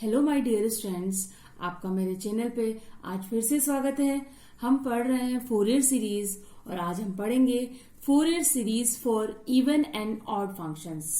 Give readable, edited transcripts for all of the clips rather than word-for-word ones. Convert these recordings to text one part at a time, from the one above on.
Hello my dearest friends, आपका मेरे channel पे आज फिर से स्वागत है। हम पढ़ रहे हैं फोरियर सीरीज और आज हम पढ़ेंगे Fourier series for even and odd functions.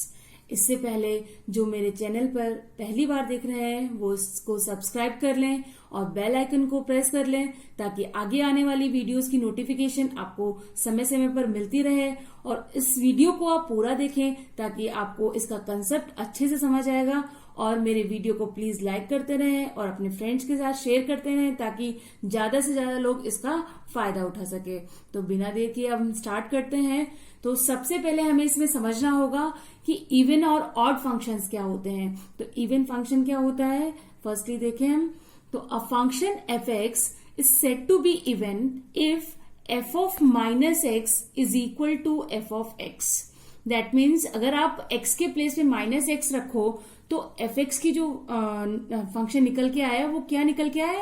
इससे पहले जो मेरे चैनल पर पहली बार देख रहे हैं वो इसको सब्सक्राइब कर लें और बेल आइकन को प्रेस कर लें ताकि आगे आने वाली वीडियोस की नोटिफिकेशन आपको समय समय पर मिलती रहे। और इस वीडियो को आप पूरा देखें ताकि आपको इसका कंसेप्ट अच्छे से समझ आएगा। और मेरे वीडियो को प्लीज लाइक करते रहें और अपने फ्रेंड्स के साथ शेयर करते रहें ताकि ज्यादा से ज्यादा लोग इसका फायदा उठा सके। तो बिना देर किए अब हम स्टार्ट करते हैं। तो सबसे पहले हमें इसमें समझना होगा कि इवन और ऑड फंक्शंस क्या होते हैं। तो इवन फंक्शन क्या होता है, फर्स्टली देखें हम। तो a function F x is said to be even if F of minus x is equal to f of x. That means अगर आप x के प्लेस में माइनस एक्स रखो तो एफ एक्स की जो फंक्शन निकल के आया वो क्या निकल के आया,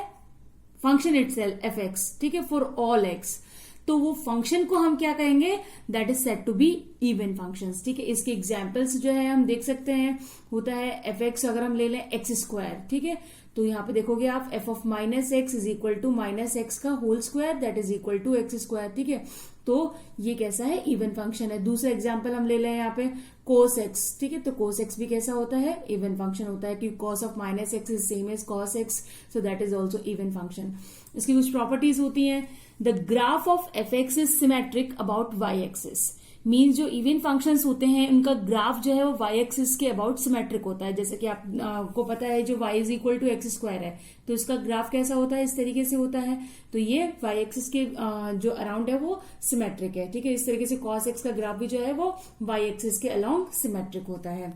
फंक्शन इटसेल्फ एफ एक्स, ठीक है, फॉर ऑल एक्स। तो वो फंक्शन को हम क्या कहेंगे, that is said to be even functions, ठीक है। इसके एग्जांपल्स जो है हम देख सकते हैं। होता है एफ एक्स अगर हम ले लें एक्स स्क्वायर, ठीक है, तो यहाँ पे देखोगे आप F of minus x is equal to minus X का whole square that is equal to x square, ठीक है। तो ये कैसा है, इवन फंक्शन है। दूसरा एग्जांपल हम ले लें यहाँ पे कोस एक्स, ठीक है, तो कोस एक्स भी कैसा होता है, इवन फंक्शन होता है क्योंकि cos of minus x is same as cos x, so that is also even function. इसकी कुछ प्रॉपर्टीज होती हैं। The graph of F x is symmetric about y axis. Means जो इवन फंक्शंस होते हैं उनका ग्राफ जो है वो वाई एक्सिस के अबाउट सिमेट्रिक होता है। जैसे कि आपको पता है जो y is equal to x square है तो इसका ग्राफ कैसा होता है, इस तरीके से होता है। तो ये वाई एक्सिस के जो अराउंड है वो सिमेट्रिक है, ठीक है। इस तरीके से कॉस एक्स का ग्राफ भी जो है वो वाई एक्सिस के अलोंग सिमेट्रिक होता है।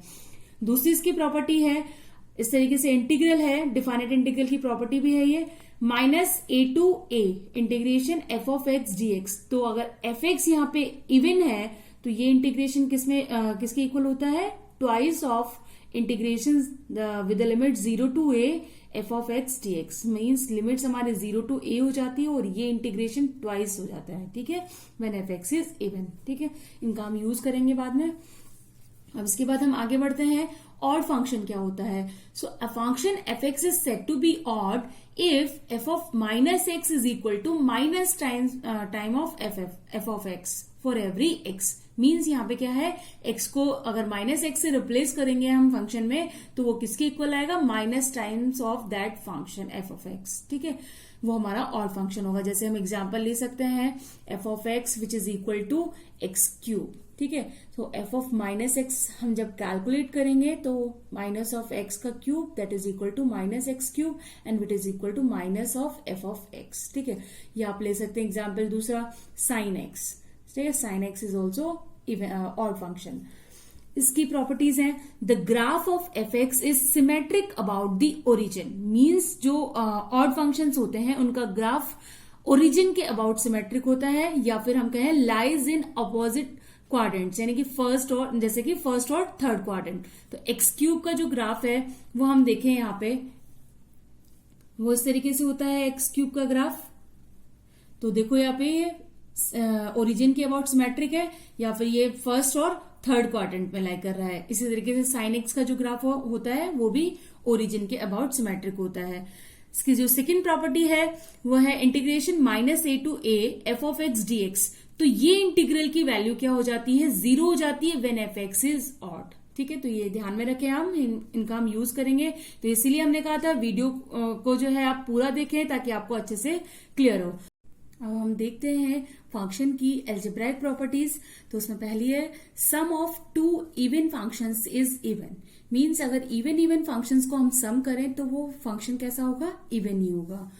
दूसरी इसकी प्रॉपर्टी है, इस तरीके से इंटीग्रल है, डिफाइनेट इंटीग्रल की प्रॉपर्टी भी है ये, minus a to a integration f of x D x. तो अगर एफ एक्स यहाँ पे इवन है तो ये इंटीग्रेशन किसके इक्वल होता है, twice of integration with the limit 0 to a f of x D x. Means limits हमारे 0 टू ए हो जाती है और ये इंटीग्रेशन ट्वाइस हो जाता है, ठीक है, when F x is even, ठीक है। इनका हम यूज करेंगे बाद में। अब इसके बाद हम आगे बढ़ते हैं, ऑड फंक्शन क्या होता है। So a function F x is said to be odd if F of minus x is equal to minus time of F of X for every X. Means यहाँ पे क्या है, एक्स को अगर minus x से replace करेंगे हम function में तो वो किसके इक्वल आएगा, minus times of that function F of x, ठीक है, वो हमारा ऑड फंक्शन होगा। जैसे हम एग्जांपल ले सकते हैं f of x which is equal to x cube, ठीक है। तो एफ ऑफ माइनस एक्स हम जब कैलकुलेट करेंगे तो माइनस ऑफ एक्स का cube that is equal to minus x cube and it is equal to minus of F of x, ठीक है। ये आप ले सकते हैं एग्जाम्पल दूसरा साइन एक्स, ठीक है, sine x is also odd function. इसकी प्रॉपर्टीज हैं, the graph of F x is symmetric about the origin. Means जो ऑड फंक्शंस होते हैं उनका ग्राफ ओरिजिन के अबाउट सिमेट्रिक होता है, या फिर हम कहें लाइज इन अपोजिट क्वाड्रेंट्स, यानी कि फर्स्ट और थर्ड क्वाड्रेंट। तो एक्स क्यूब का जो ग्राफ है वो हम देखें यहाँ पे, वो इस तरीके से होता है एक्स क्यूब का ग्राफ। तो देखो यहाँ पे ओरिजिन के अबाउट सिमेट्रिक है या फिर ये फर्स्ट और थर्ड क्वाड्रेंट में लाई कर रहा है। इसी तरीके से साइन एक्स का जो ग्राफ होता है वो भी ओरिजिन के अबाउट सिमेट्रिक होता है। इसकी जो सेकेंड प्रॉपर्टी है वो है integration minus a to a f of x D x. तो ये इंटीग्रल की वैल्यू क्या हो जाती है, 0 हो जाती है when F x is odd, ठीक है। तो ये ध्यान में रखें, हम इनका हम यूज करेंगे। तो इसीलिए हमने कहा था वीडियो को जो है आप पूरा देखें ताकि आपको अच्छे से क्लियर हो। अब हम देखते हैं फंक्शन की एल्जेब्राइक प्रॉपर्टीज। तो उसमें पहली है sum of two even functions is even. Means अगर इवन फंक्शंस को हम सम करें तो वो फंक्शन कैसा होगा, इवन ही होगा।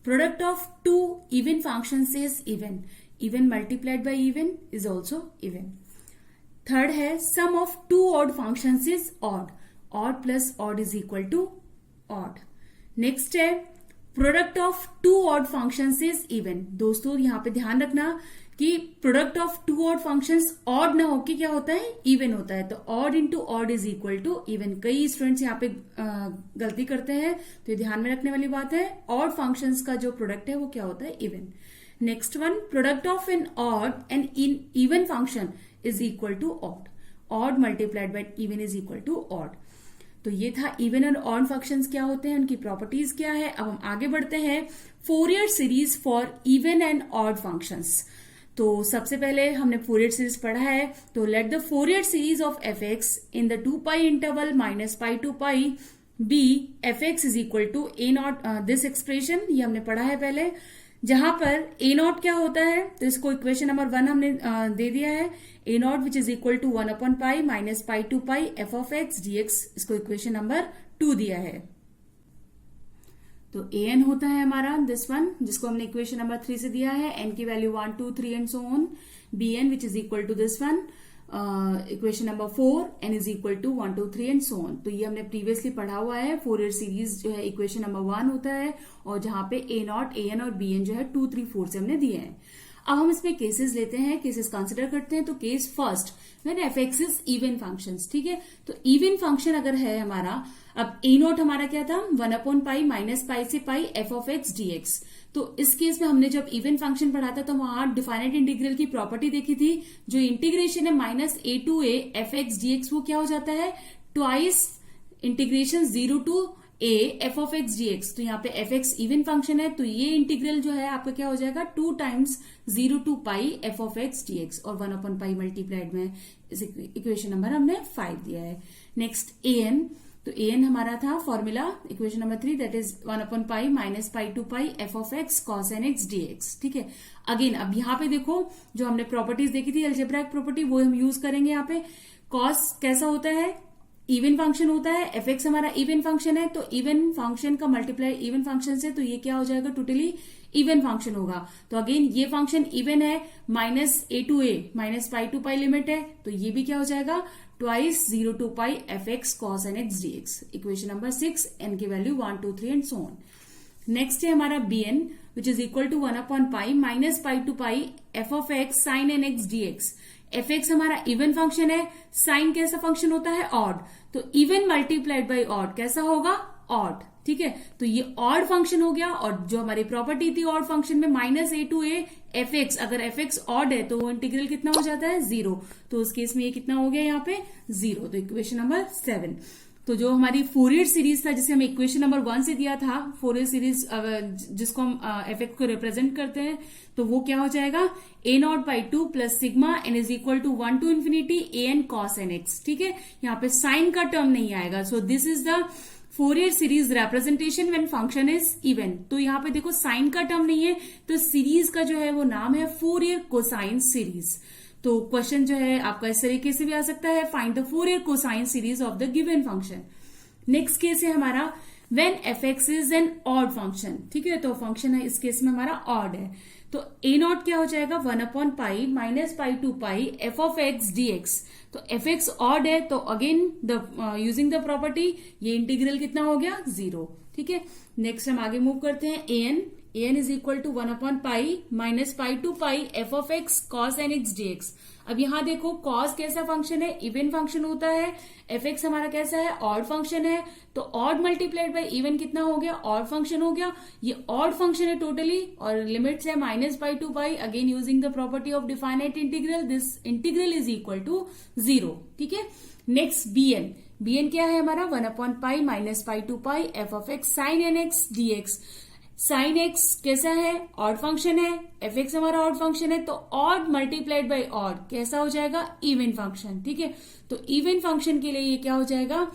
Product of two even functions is even. Even multiplied by even is also even. Third है sum of two odd functions is odd. Odd plus odd is equal to odd. Next है product of two odd functions is even. दोस्तों यहाँ पे ध्यान रखना कि product of two odd functions odd ना होके क्या होता है, इवन होता है। तो odd into odd is equal to even. कई स्टूडेंट्स यहाँ पे गलती करते हैं, तो ये ध्यान में रखने वाली बात है। ऑड फंक्शंस का जो प्रोडक्ट है वो क्या होता है, even. Next one, product of an odd and an even function is equal to odd. Odd multiplied by even is equal to odd. तो ये था इवन और ऑड फंक्शंस क्या होते हैं, उनकी प्रॉपर्टीज क्या है। अब हम आगे बढ़ते हैं Fourier series for even and odd functions. तो सबसे पहले हमने फोरियर सीरीज पढ़ा है, तो let the Fourier series of F X in the 2π interval -π to π be F x is equal to A naught, this expression ये हमने पढ़ा है पहले, जहां पर ए नॉट क्या होता है, तो इसको इक्वेशन नंबर 1 हमने दे दिया है, A naught which is equal to 1/π -π to π F of x D X, इसको इक्वेशन नंबर 2 दिया है। तो ए एन होता है हमारा दिस वन, जिसको हमने इक्वेशन नंबर 3 से दिया है, एन की value 1 2 3 and so on, b N which is equal to this one, equation number 4 n is equal to 1 2 3 and so on. तो ये हमने प्रीवियसली पढ़ा हुआ है, फोरियर सीरीज जो है इक्वेशन नंबर 1 होता है, और जहां पे ए नॉट, ए एन और बी एन जो है 2 3 4 से हमने दिए हैं। अब हम इसमें केसेस लेते हैं, केसेस कंसिडर करते हैं। तो case first, when F x is even functions, ठीक है। तो इवन फंक्शन अगर है हमारा, अब ए नॉट हमारा क्या था, 1/π -π से π F of x D x. तो इस केस में हमने जब इवन फंक्शन पढ़ा था तो वहां डिफाइनाइट इंटीग्रल की प्रॉपर्टी देखी थी, जो इंटीग्रेशन है -a to a F x D x, वो क्या हो जाता है, twice integration 0 to a F of x D x. तो यहाँ पे एफ एक्स इवन फंक्शन है, तो ये इंटीग्रल जो है आपका क्या हो जाएगा, 2 times 0 to π F of x D X, और 1/π मल्टीप्लाइड में इक्वेशन नंबर हमने 5 दिया है। नेक्स्ट ए एन, तो ए एन हमारा था formula equation number 3, that is 1/π -π to π F of X cos N x D x, ठीक है। अगेन अब यहाँ पे देखो, जो हमने प्रॉपर्टीज देखी थी अलजेब्राइक प्रॉपर्टी, वो हम यूज करेंगे यहाँ पे। कॉस कैसा होता है, इवन फंक्शन होता है, एफ एक्स हमारा इवन फंक्शन है, तो इवन फंक्शन का मल्टीप्लाई इवन फंक्शन से, तो ये क्या हो जाएगा, टोटली इवन फंक्शन होगा। तो अगेन ये फंक्शन इवन है, -a to a -π to π limit है, तो ये भी क्या हो जाएगा, twice 0 to π F X cos N x D X, equation number 6, N की value 1 2 3 and so on. Next है हमारा B N which is equal to 1/π -π to π F of x sine N x D X. F X हमारा even function है, sign कैसा function होता है, odd, तो even multiplied by odd कैसा होगा, ऑड, ठीक है। तो ये ऑड फंक्शन हो गया, और जो हमारी प्रॉपर्टी थी ऑड फंक्शन में -a to a F x, अगर एफ एक्स ऑड है तो वो इंटीग्रल कितना हो जाता है, 0, तो उस केस में ये कितना हो गया यहाँ पे 0, तो इक्वेशन नंबर 7। तो जो हमारी फोरियर सीरीज था, जिसे हम इक्वेशन नंबर 1 से दिया था, फोरियर सीरीज जिसको हम एफ एक्स को रिप्रेजेंट करते हैं, तो वो क्या हो जाएगा, a naught by 2 plus sigma n is equal to 1 to infinity a n cos n x, ठीक है। यहाँ पे साइन का टर्म नहीं आएगा, सो this is the Fourier series representation when function is even. तो यहाँ पे देखो साइन का टर्म नहीं है, तो सीरीज का जो है वो नाम है फोरियर कोसाइन सीरीज। तो क्वेश्चन जो है आपका इस तरीके से भी आ सकता है, find the Fourier cosine series of the given function. Next case है हमारा when F x is N odd function, ठीक है। तो फंक्शन है इस केस में हमारा ऑड है, तो ए नॉट क्या हो जाएगा, 1/π -π to π F of x D x. तो एफ एक्स ऑड है, तो again the using the property ये इंटीग्रल कितना हो गया, 0, ठीक है। नेक्स्ट हम आगे मूव करते हैं, A N is equal to 1/π -π to π F of X cos N x D X. अब यहां देखो कॉस कैसा फंक्शन है, इवन फंक्शन होता है, एफ एक्स हमारा कैसा है, ऑड फंक्शन है, तो ऑड मल्टीप्लाइड बाई इवन कितना हो गया, ऑड फंक्शन हो गया। ये ऑड फंक्शन है टोटली, और लिमिट्स है -π to π, again using the property of definite integral, this integral is equal to 0, ठीक है। नेक्स्ट बी एन क्या है हमारा, 1/π -π to π F of x sine N x D X. Sine X कैसा है, ऑड फंक्शन है, एफ एक्स हमारा odd function है, तो ऑड मल्टीप्लाइड बाई ऑड कैसा हो जाएगा, इवन फंक्शन, ठीक है। तो इवन फंक्शन के लिए ये क्या हो जाएगा,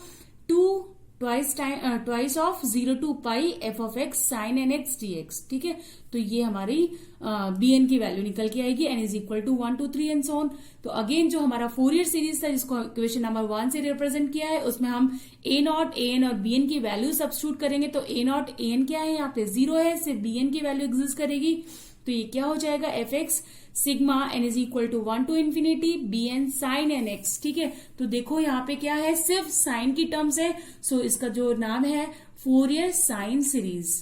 twice of 0 to π F of x sine N x D x, ठीक है। तो ये हमारी बी एन की वैल्यू निकल के आएगी, n is equal to 1 2 3 and so on. तो अगेन जो हमारा फोरियर सीरीज था, जिसको इक्वेशन नंबर 1 से रिप्रेजेंट किया है, उसमें हम ए नॉट, ए एन और बी एन की वैल्यू सब्स्टिट्यूट करेंगे। तो ए नॉट, ए एन क्या है, यहाँ पे 0 है, सिर्फ बी एन की वैल्यू एग्जिस्ट करेगी, तो ये क्या हो जाएगा, f x sigma n is equal to 1 to infinity b n sine N x, ठीक है। तो देखो यहाँ पे क्या है, सिर्फ साइन की टर्म्स है, सो इसका जो नाम है फोरियर साइन सीरीज।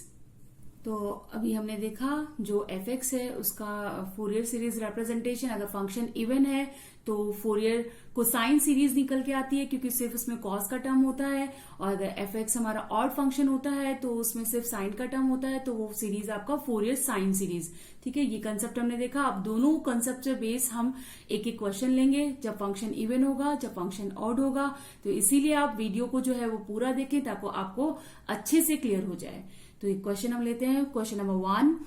तो अभी हमने देखा जो एफ एक्स है उसका फोरियर सीरीज रिप्रेजेंटेशन, अगर फंक्शन इवन है तो फोरियर कोसाइन सीरीज निकल के आती है, क्योंकि सिर्फ उसमें कॉस का टर्म होता है, और अगर एफ एक्स हमारा ऑड फंक्शन होता है तो उसमें सिर्फ साइन का टर्म होता है, तो वो सीरीज आपका फोरियर साइन सीरीज। ठीक है, ये कंसेप्ट हमने देखा। अब दोनों कंसेप्ट से बेस हम एक एक क्वेश्चन लेंगे, जब फंक्शन इवन होगा, जब फंक्शन ऑड होगा। तो इसीलिए आप वीडियो को जो है वो पूरा देखें ताकि आपको अच्छे से क्लियर हो जाए। तो एक क्वेश्चन हम लेते हैं, question number 1।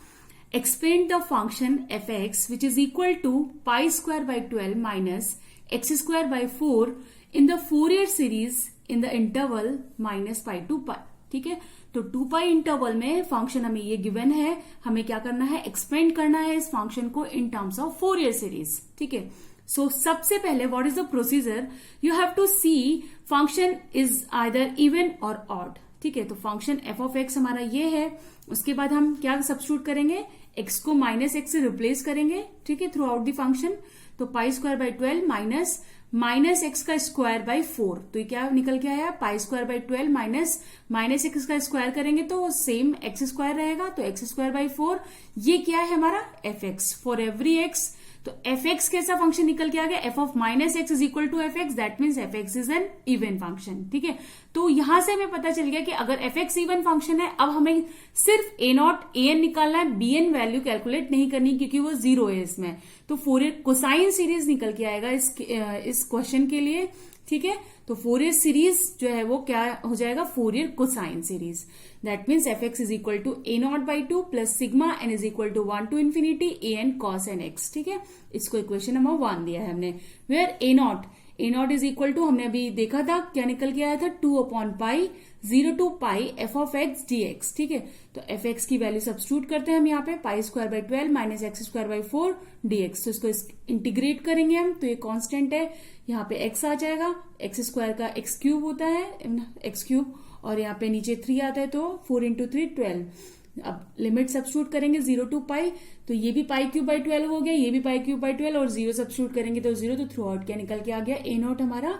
Explain the function f(x) which is equal to pi square by 12 minus x square by 4 in the Fourier series in the interval minus pi to pi। ठीक है, तो 2 पाई इंटरवल में फंक्शन हमें ये given है, हमें क्या करना है, एक्सपेंड करना है इस फंक्शन को in terms of Fourier series. ठीक है, सो सबसे पहले what is the procedure, you have to see function is either even और ऑड। ठीक है, तो फंक्शन एफ ऑफ एक्स हमारा ये है, उसके बाद हम क्या सब्स्टिट्यूट करेंगे, एक्स को माइनस एक्स से रिप्लेस करेंगे। ठीक है, थ्रू आउट द फंक्शन, तो पाई स्क्वायर बाई 12 माइनस एक्स का स्क्वायर बाई 4, तो ये क्या निकल के आया, पाई स्क्वायर बाई 12 माइनस एक्स का स्क्वायर करेंगे तो सेम एक्स स्क्वायर रहेगा, तो एक्स स्क्वायर बाई 4। ये क्या है हमारा f x, for every x. तो एफ एक्स कैसा फंक्शन निकल के आ गया, f of minus x is equal to f x, that means f x is an even function. ठीक है, तो यहां से हमें पता चल गया कि अगर एफ एक्स इवन फंक्शन है, अब हमें सिर्फ ए नॉट ए एन निकालना है, बी एन वैल्यू कैलकुलेट नहीं करनी क्योंकि वो 0 है इसमें। तो फोरियर कोसाइन सीरीज निकल के आएगा इस क्वेश्चन के लिए। ठीक है, तो फोरियर सीरीज जो है वो क्या हो जाएगा, Fourier cosine series. That means f x is equal to A naught by 2 plus sigma n is equal to 1 to infinity a n cos N x. ठीक है, इसको इक्वेशन नंबर 1 दिया है हमने, where a naught is equal to, हमने अभी देखा था क्या निकल के आया था, 2 upon pi 0 to pi f of x D x. ठीक है, तो एफ एक्स की वैल्यू सब्स्टिट्यूट करते हैं हम यहाँ पे, pi square by 12 minus x square by 4 d x. तो इसको इंटीग्रेट करेंगे हम, तो ये कांस्टेंट है, यहाँ पे एक्स आ जाएगा, एक्स स्क्वायर का एक्स क्यूब होता है, एक्स क्यूब, और यहाँ पे नीचे 3 आता है, तो 4 इंटू 3 12। अब लिमिट सब्स्टिट्यूट करेंगे 0 टू पाई, तो ये भी पाई क्यूब बाई 12 हो गया, ये भी पाई क्यूब बाई 12, और 0 सब्स्टिट्यूट करेंगे तो 0, तो थ्रू आउट क्या निकल के आ गया, ए नॉट हमारा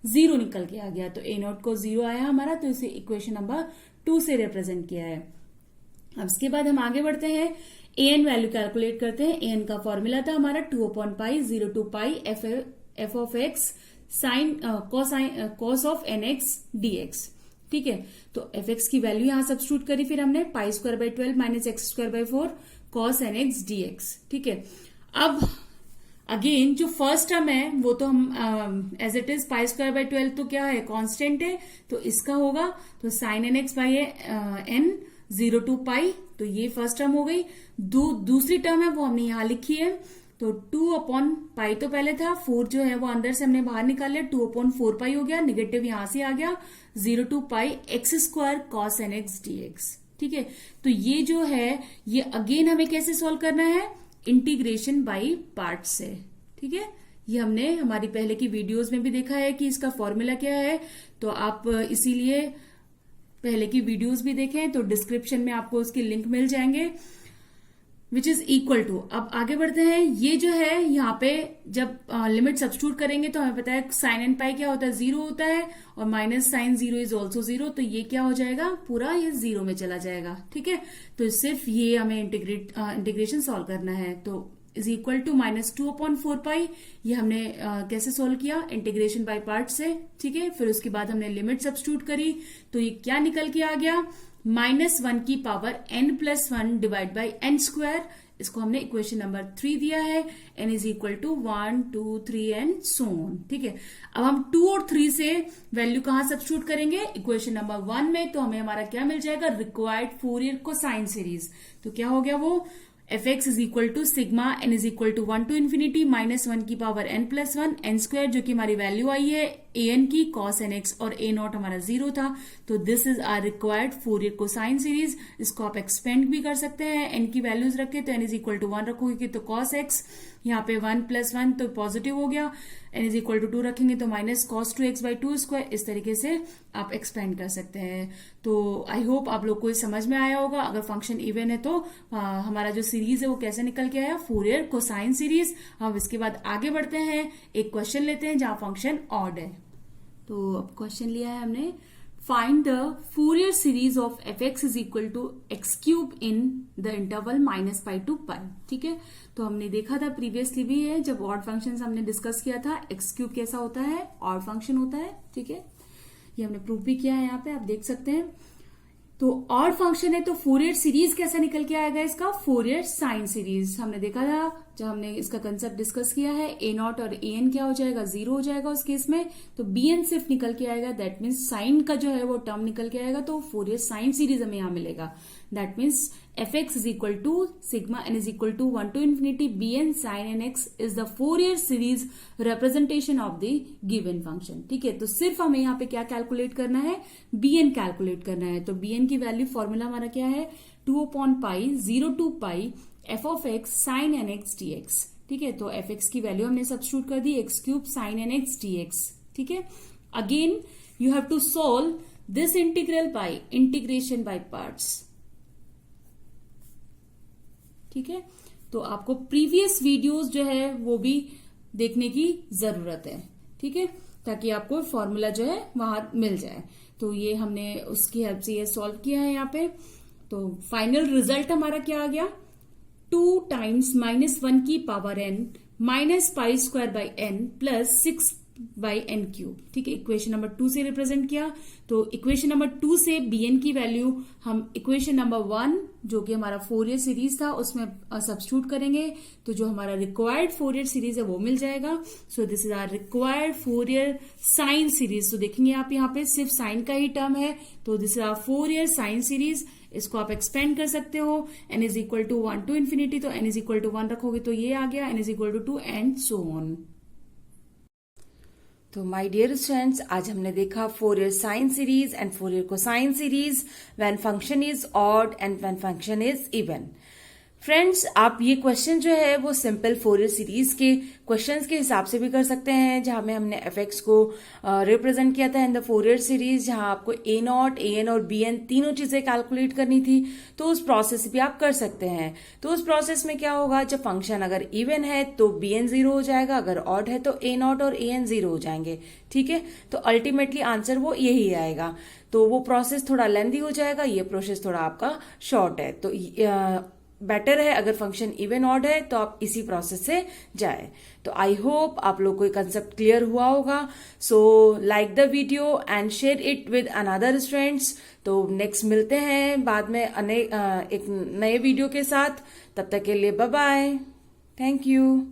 0 निकल के आ गया। तो ए नॉट को 0 आया हमारा, तो इसे इक्वेशन नंबर 2 से रिप्रेजेंट किया है। अब इसके बाद हम आगे बढ़ते हैं, ए एन वैल्यू कैलकुलेट करते हैं। ए एन का फॉर्मूला था हमारा 2 upon pi 0 to pi f of x sine cos of n x D x. ठीक है, तो एफ एक्स की वैल्यू यहां सब्स्टिट्यूट करी, फिर हमने pi square by 12 minus x square by 4 cos N x D x. ठीक है, अब अगेन जो फर्स्ट टर्म है वो तो हम as it is pi square by 12 तो क्या है, कांस्टेंट है, तो इसका होगा तो sine N X by N 0 to pi, तो ये फर्स्ट टर्म हो गई। दूसरी टर्म है वो हमने यहां लिखी है, तो 2 अपॉन पाई तो पहले था, 4 जो है वो अंदर से हमने बाहर निकाल लिया, 2 अपॉन 4 पाई हो गया, निगेटिव यहां से आ गया, 0 to pi x square cos N x D x. ठीक है, तो ये जो है ये अगेन हमें कैसे सॉल्व करना है, इंटीग्रेशन बाई पार्ट से। ठीक है, ये हमने हमारी पहले की वीडियोस में भी देखा है कि इसका फॉर्मूला क्या है, तो आप इसीलिए पहले की वीडियोस भी देखें, तो डिस्क्रिप्शन में आपको उसके लिंक मिल जाएंगे, विच इज इक्वल टू। अब आगे बढ़ते हैं, ये जो है यहाँ पे जब लिमिट सब्स्टिट्यूट करेंगे तो हमें पता है साइन एन पाई क्या होता है, 0 होता है, और माइनस साइन 0 इज ऑल्सो 0, तो ये क्या हो जाएगा, पूरा ये 0 में चला जाएगा। ठीक है, तो सिर्फ ये हमें इंटीग्रेशन सॉल्व करना है, तो is equal to minus 2 upon 4 pi, ये हमने कैसे सोल्व किया, इंटीग्रेशन बाय पार्ट से। ठीक है, फिर उसके बाद हमने लिमिट सब्स्टिट्यूट करी, तो ये क्या निकल के आ गया, -1 की power n plus 1 divide by n square. इसको हमने इक्वेशन नंबर 3 दिया है, n is equal to 1 2 3 and so on. ठीक है, अब हम 2 और 3 से वैल्यू कहां सब्स्टिट्यूट करेंगे, इक्वेशन नंबर 1 में, तो हमें हमारा क्या मिल जाएगा, रिक्वायर्ड फोरियर कोसाइन सीरीज। तो क्या हो गया वो, f x is equal to sigma n is equal to 1 to infinity -1 की power n plus 1 n square, जो कि हमारी वैल्यू आई है ए एन की कॉस एन एक्स, और ए नॉट हमारा 0 था, तो this is our required Fourier cosine series. इसको आप एक्सपेंड भी कर सकते हैं, एन की वैल्यूज रखे तो एन इज इक्वल टू 1 रखोगे तो कॉस एक्स, यहाँ पे 1 प्लस 1 तो पॉजिटिव हो गया, एन इज इक्वल टू 2 रखेंगे तो minus cos 2x by 2 square. इस तरीके से आप एक्सपेंड कर सकते हैं। तो आई होप आप लोग को समझ में आया होगा। अगर फंक्शन इवन है तो हमारा जो सीरीज है वो कैसे निकल के आया, फोरियर कोसाइन सीरीज। अब इसके बाद आगे बढ़ते हैं, एक क्वेश्चन लेते हैं जहां फंक्शन ऑड है। तो अब क्वेश्चन लिया है हमने, find the Fourier series of F x is equal to x cube in the interval -π to π। ठीक है, तो हमने देखा था प्रीवियसली भी है, जब ऑड फंक्शन हमने डिस्कस किया था, एक्स क्यूब कैसा होता है, ऑड फंक्शन होता है। ठीक है, ये हमने प्रूव भी किया है, यहाँ पे आप देख सकते हैं। तो ऑड फंक्शन है तो फोरियर सीरीज कैसा निकल के आएगा इसका, फोरियर साइन सीरीज। हमने देखा था जब हमने इसका कंसेप्ट डिस्कस किया है, ए नॉट और ए एन क्या हो जाएगा, 0 हो जाएगा उस केस में, तो बी एन सिर्फ निकल के आएगा। दैट मीन्स साइन का जो है वो टर्म निकल के आएगा, तो फोरियर साइन सीरीज हमें यहां मिलेगा। That means f x is equal to sigma n is equal to 1 to infinity b n sine N x is the Fourier series representation of the given function. ठीक है, तो सिर्फ हमें यहाँ पे क्या कैलकुलेट करना है, बी एन कैलकुलेट करना है। तो बी एन की वैल्यू फॉर्मूला हमारा क्या है, 2/π 0 to π F of x sine N x D x. ठीक है, तो एफ एक्स की वैल्यू हमने सब्स्टिट्यूट कर दी, X cube sine N x D x. ठीक है, again you have to solve this integral by integration by parts. ठीक है, तो आपको प्रीवियस वीडियोस जो है वो भी देखने की जरूरत है। ठीक है, ताकि आपको फॉर्मूला जो है वहां मिल जाए। तो ये हमने उसकी हेल्प से ये सॉल्व किया है यहाँ पे। तो फाइनल रिजल्ट हमारा क्या आ गया, 2 times -1 की पावर n -π² n + 6/n³। ठीक है, इक्वेशन नंबर 2 से रिप्रेजेंट किया। तो इक्वेशन नंबर 2 से bn की वैल्यू हम इक्वेशन नंबर 1 जो कि हमारा फोरियर सीरीज था उसमें सब्स्टिट्यूट करेंगे, तो जो हमारा रिक्वायर्ड फोरियर सीरीज है वो मिल जाएगा। So this is our required Fourier sine series. तो देखेंगे आप यहाँ पे सिर्फ साइन का ही टर्म है, तो this is our Fourier sine series. इसको आप एक्सपेंड कर सकते हो, n is equal to 1 to infinity, तो n इज इक्वल टू 1 रखोगे तो ये आ गया, n is equal to 2 and so on. तो माय डियर स्टूडेंट्स, आज हमने देखा Fourier sine series and Fourier cosine series when function is odd and when function is even. Friends, आप ये क्वेश्चन जो है वो सिंपल फोरियर सीरीज के क्वेश्चंस के हिसाब से भी कर सकते हैं, जहां में हमने एफ एक्स को रिप्रेजेंट किया था इन द फोरियर सीरीज, जहां आपको ए नॉट, ए एन और बी एन तीनों चीजें कैलकुलेट करनी थी। तो उस प्रोसेस भी आप कर सकते हैं। तो उस प्रोसेस में क्या होगा, जब फंक्शन अगर इवन है तो बी एन 0 हो जाएगा, अगर ऑड है तो ए नॉट और ए एन 0 हो जाएंगे। ठीक है, तो अल्टीमेटली आंसर वो यही आएगा। तो वो प्रोसेस थोड़ा लेंथी हो जाएगा, ये प्रोसेस थोड़ा आपका शॉर्ट है। तो बेटर है अगर फंक्शन इवन ऑड है तो आप इसी प्रोसेस से जाए। तो आई होप आप लोग को कंसेप्ट क्लियर हुआ होगा। So like the video and share it with another students. तो नेक्स्ट मिलते हैं बाद में एक नए वीडियो के साथ। तब तक के लिए बाय बाय, थैंक यू।